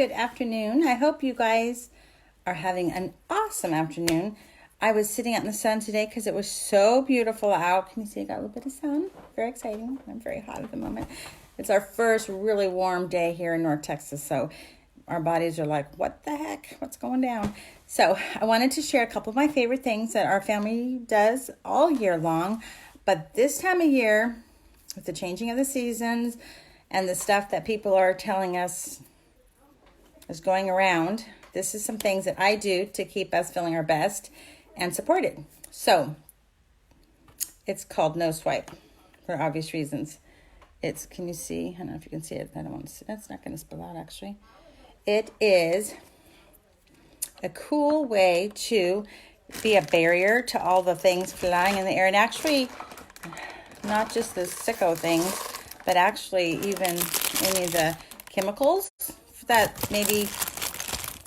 good afternoon. I hope you guys are having an awesome afternoon. I was sitting out in the sun today because it was so beautiful out. Can you see I got a little bit of sun? Very exciting. I'm very hot at the moment. It's our first really warm day here in North Texas, so our bodies are like, what the heck? What's going down? So I wanted to share a couple of my favorite things that our family does all year long. But this time of year, with the changing of the seasons and the stuff that people are telling us is going around, this is some things that I do to keep us feeling our best and supported. So it's called No Swipe for obvious reasons. It's, can you see? I don't know if you can see it. I don't want to see. That's not going to spill out actually. It is a cool way to be a barrier to all the things flying in the air. And actually, not just the sicko things, but actually even any of the chemicals that maybe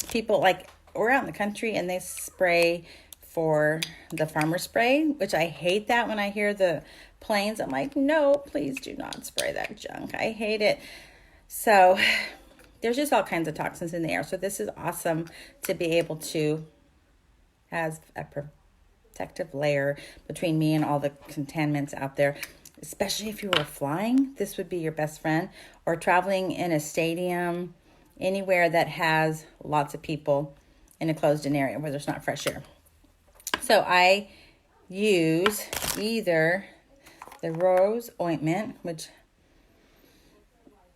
people like, we're out in the country and they spray for the farmer spray, which I hate that when I hear the planes. I'm like, no, please do not spray that junk. I hate it. So there's just all kinds of toxins in the air. So this is awesome to be able to have a protective layer between me and all the contaminants out there. Especially if you were flying, this would be your best friend, or traveling in a stadium, anywhere that has lots of people in a closed-in area where there's not fresh air. So I use either the rose ointment, which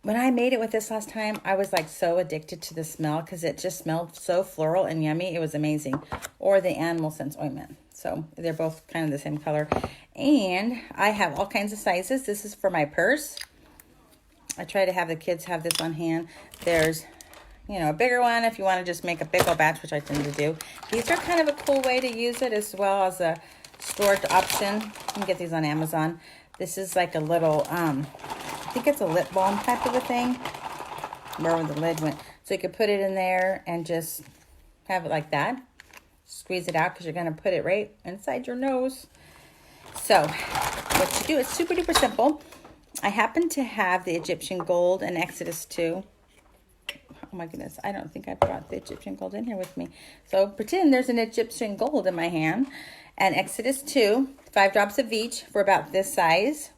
when I made it with this last time, I was like so addicted to the smell because it just smelled so floral and yummy. It was amazing. Or the Animal Sense ointment. So they're both kind of the same color. And I have all kinds of sizes. This is for my purse. I try to have the kids have this on hand. There's, a bigger one if you want to just make a big old batch, which I tend to do. These are kind of a cool way to use it as well as a storage option. You can get these on Amazon. This is like a little, I think it's a lip balm type of a thing. Where the lid went. So you could put it in there and just have it like that. Squeeze it out because you're going to put it right inside your nose. So what you do is super duper simple. I happen to have the Egyptian gold and Exodus 2. Oh my goodness, I don't think I brought the Egyptian gold in here with me. So pretend there's an Egyptian gold in my hand. And Exodus 2, 5 drops of each for about this size.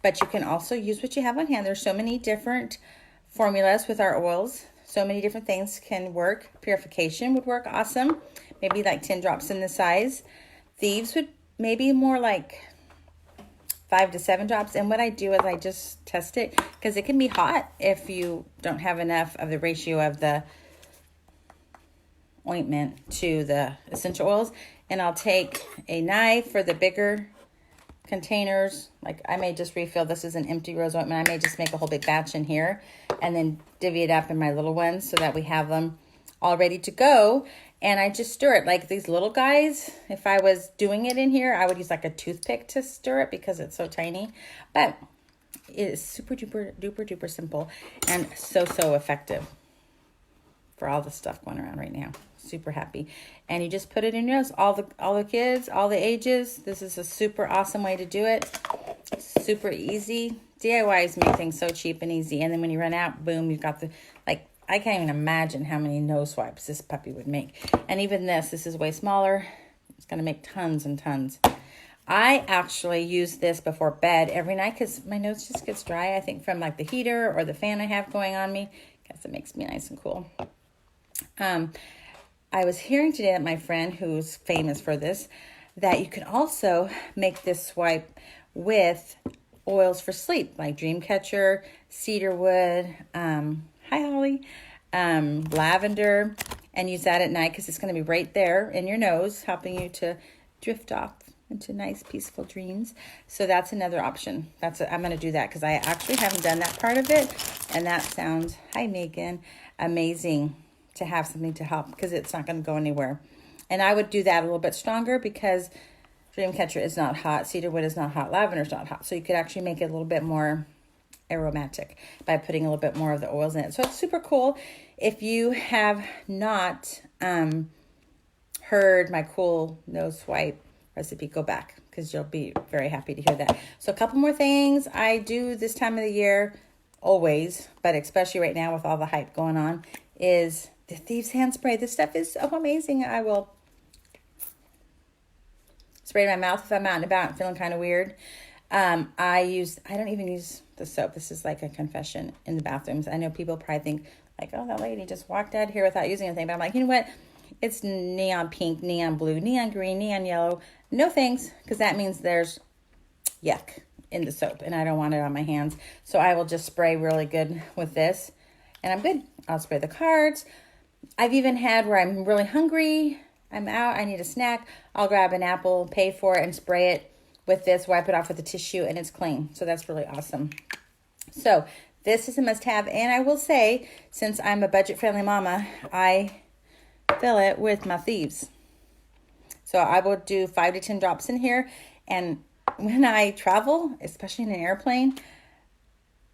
But you can also use what you have on hand. There's so many different formulas with our oils. So many different things can work. Purification would work awesome. Maybe like 10 drops in the size. Thieves would maybe more like 5 to 7 drops. And what I do is I just test it because it can be hot if you don't have enough of the ratio of the ointment to the essential oils. And I'll take a knife for the bigger containers. Like I may just refill. This is an empty rose ointment. I may just make a whole big batch in here and then divvy it up in my little ones so that we have them all ready to go. And I just stir it like these little guys. If I was doing it in here, I would use like a toothpick to stir it because it's so tiny. But it is super duper duper duper simple and so effective for all the stuff going around right now. Super happy. And you just put it in your nose. All the kids, all the ages. This is a super awesome way to do it. Super easy. DIYs make things so cheap and easy. And then when you run out, boom, you've got I can't even imagine how many nose swipes this puppy would make. And even this is way smaller. It's going to make tons and tons. I actually use this before bed every night because my nose just gets dry, I think, from like the heater or the fan I have going on me. Guess it makes me nice and cool. I was hearing today that my friend, who's famous for this, that you can also make this swipe with oils for sleep, like Dreamcatcher, cedarwood, hi Holly, lavender, and use that at night because it's going to be right there in your nose, helping you to drift off into nice, peaceful dreams. So that's another option. I'm going to do that because I actually haven't done that part of it, and that sounds, hi Megan, amazing to have something to help because it's not going to go anywhere. And I would do that a little bit stronger because Dreamcatcher is not hot, cedarwood is not hot, lavender is not hot. So you could actually make it a little bit more aromatic by putting a little bit more of the oils in it. So it's super cool. If you have not heard my cool nose swipe recipe, go back because you'll be very happy to hear that. So a couple more things I do this time of the year always, but especially right now with all the hype going on, is the Thieves Hand Spray. This stuff is so amazing. I will spray in my mouth if I'm out and about and feeling kind of weird. I don't even use the soap. This is like a confession in the bathrooms. I know people probably think like, oh, that lady just walked out here without using anything. But I'm like, you know what? It's neon pink, neon blue, neon green, neon yellow. No thanks, because that means there's yuck in the soap and I don't want it on my hands. So I will just spray really good with this and I'm good. I'll spray the cards. I've even had where I'm really hungry, I'm out, I need a snack. I'll grab an apple, pay for it, and spray it with this, wipe it off with a tissue, and it's clean. So that's really awesome. So this is a must-have. And I will say, since I'm a budget-friendly mama, I fill it with my Thieves. So I will do 5 to 10 drops in here. And when I travel, especially in an airplane,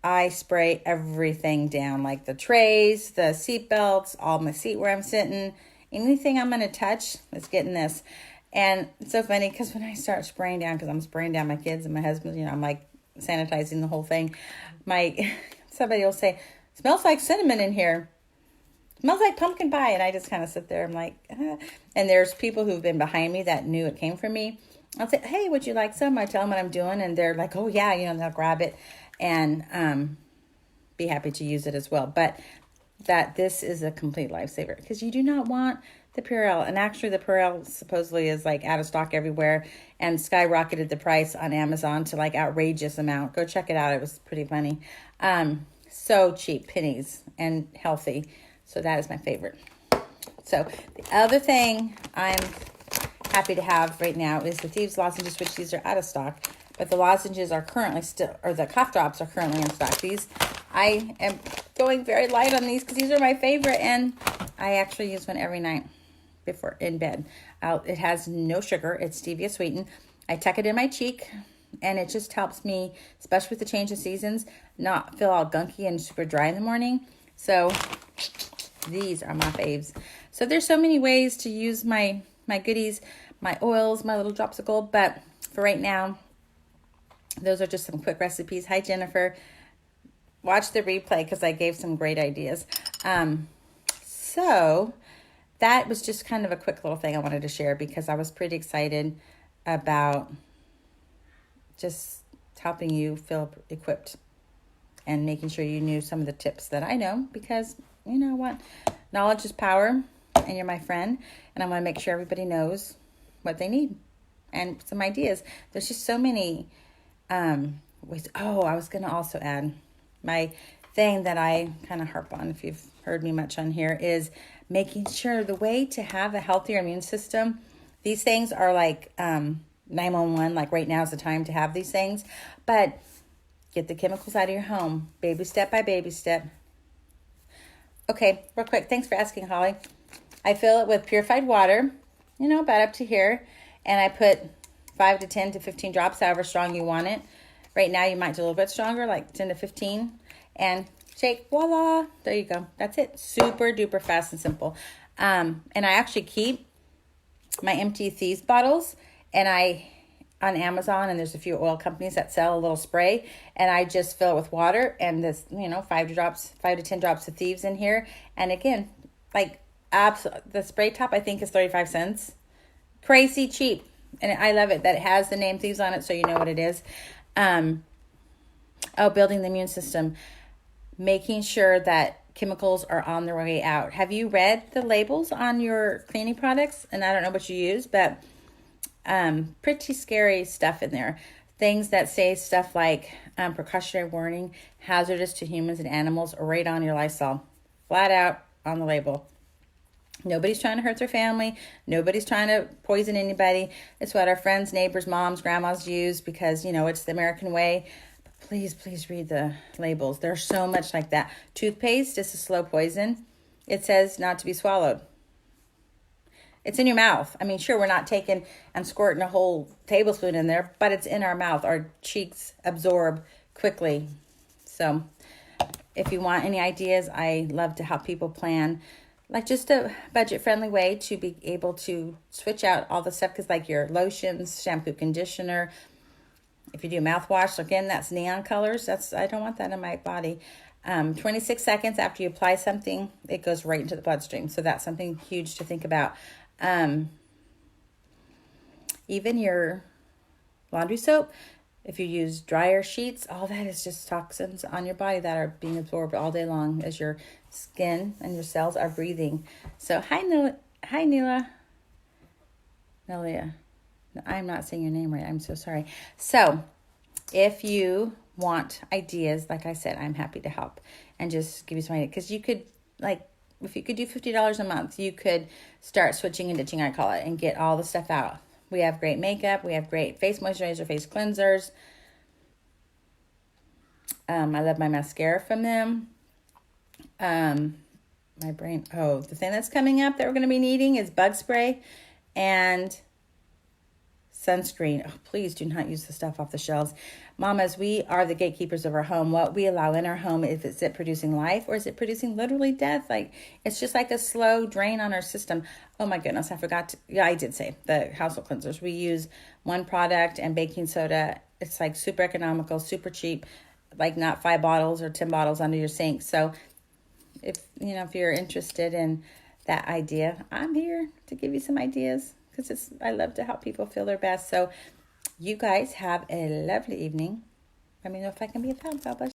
I spray everything down, like the trays, the seat belts, all my seat where I'm sitting. Anything I'm going to touch is getting this. And it's so funny because when I start spraying down, because I'm spraying down my kids and my husband, I'm like sanitizing the whole thing. Somebody will say, smells like cinnamon in here. Smells like pumpkin pie. And I just kind of sit there. I'm like, ah. And there's people who've been behind me that knew it came from me. I'll say, hey, would you like some? I tell them what I'm doing. And they're like, oh, yeah, and they'll grab it and be happy to use it as well. But this is a complete lifesaver because you do not want the Purell. And actually the Purell supposedly is like out of stock everywhere and skyrocketed the price on Amazon to like outrageous amount. Go check it out. It was pretty funny. So cheap, pennies, and healthy. So that is my favorite. So the other thing I'm happy to have right now is the Thieves lozenges, which these are out of stock. But the lozenges are currently the cough drops are currently in stock. I am going very light on these because these are my favorite. And I actually use one every night before in bed. It has no sugar. It's stevia sweetened. I tuck it in my cheek and it just helps me, especially with the change of seasons, not feel all gunky and super dry in the morning. So these are my faves. So there's so many ways to use my goodies, my oils, my little drops of gold. But for right now, those are just some quick recipes. Hi, Jennifer. Watch the replay because I gave some great ideas. So that was just kind of a quick little thing I wanted to share because I was pretty excited about just helping you feel equipped and making sure you knew some of the tips that I know because you know what? Knowledge is power and you're my friend and I want to make sure everybody knows what they need and some ideas. There's just so many ways. Oh, I was going to also add my thing that I kind of harp on if you've heard me much on here is making sure the way to have a healthier immune system. These things are like 911, like right now is the time to have these things, but get the chemicals out of your home, baby step by baby step. Okay, real quick. Thanks for asking, Holly. I fill it with purified water, about up to here, and I put 5 to 10 to 15 drops, however strong you want it. Right now, you might do a little bit stronger, like 10 to 15, and shake, voila, there you go. That's it. Super duper fast and simple. And I actually keep my empty Thieves bottles, and on Amazon, and there's a few oil companies that sell a little spray, and I just fill it with water, and this, 5 to 10 drops of Thieves in here, and again, like, the spray top, I think, is 35 cents. Crazy cheap, and I love it that it has the name Thieves on it, so you know what it is. Building the immune system, making sure that chemicals are on their way out. Have you read the labels on your cleaning products? And I don't know what you use, but pretty scary stuff in there. Things that say stuff like precautionary warning, hazardous to humans and animals, are right on your Lysol. Flat out on the label. Nobody's trying to hurt their family. Nobody's trying to poison anybody. It's what our friends, neighbors, moms, grandmas use because, it's the American way. But please read the labels. There's so much like that. Toothpaste is a slow poison. It says not to be swallowed. It's in your mouth. I mean, sure, we're not taking and squirting a whole tablespoon in there, but it's in our mouth. Our cheeks absorb quickly. So if you want any ideas, I love to help people plan like just a budget-friendly way to be able to switch out all the stuff because like your lotions, shampoo, conditioner, If you do mouthwash, again, that's neon colors. I don't want that in my body. 26 seconds after you apply something, it goes right into the bloodstream. So that's something huge to think about. Even your laundry soap, if you use dryer sheets, all that is just toxins on your body that are being absorbed all day long as your skin and your cells are breathing. So hi Neela. Nelia. I'm not saying your name right. I'm so sorry. So if you want ideas, like I said, I'm happy to help and just give you some ideas. Because you could, like, if you could do $50 a month, you could start switching and ditching, I call it, and get all the stuff out. We have great makeup. We have great face moisturizer, face cleansers. I love my mascara from them. My brain. Oh, the thing that's coming up that we're going to be needing is bug spray and sunscreen. Oh, please do not use the stuff off the shelves. Mamas, we are the gatekeepers of our home. What we allow in our home, is it producing life or is it producing literally death? Like, it's just like a slow drain on our system. Oh my goodness, I forgot to, yeah, I did say the household cleansers. We use one product and baking soda. It's like super economical, super cheap, like not 5 bottles or 10 bottles under your sink. So if you're interested in that idea, I'm here to give you some ideas because I love to help people feel their best. So you guys have a lovely evening. Let me know if I can be of help. God bless you.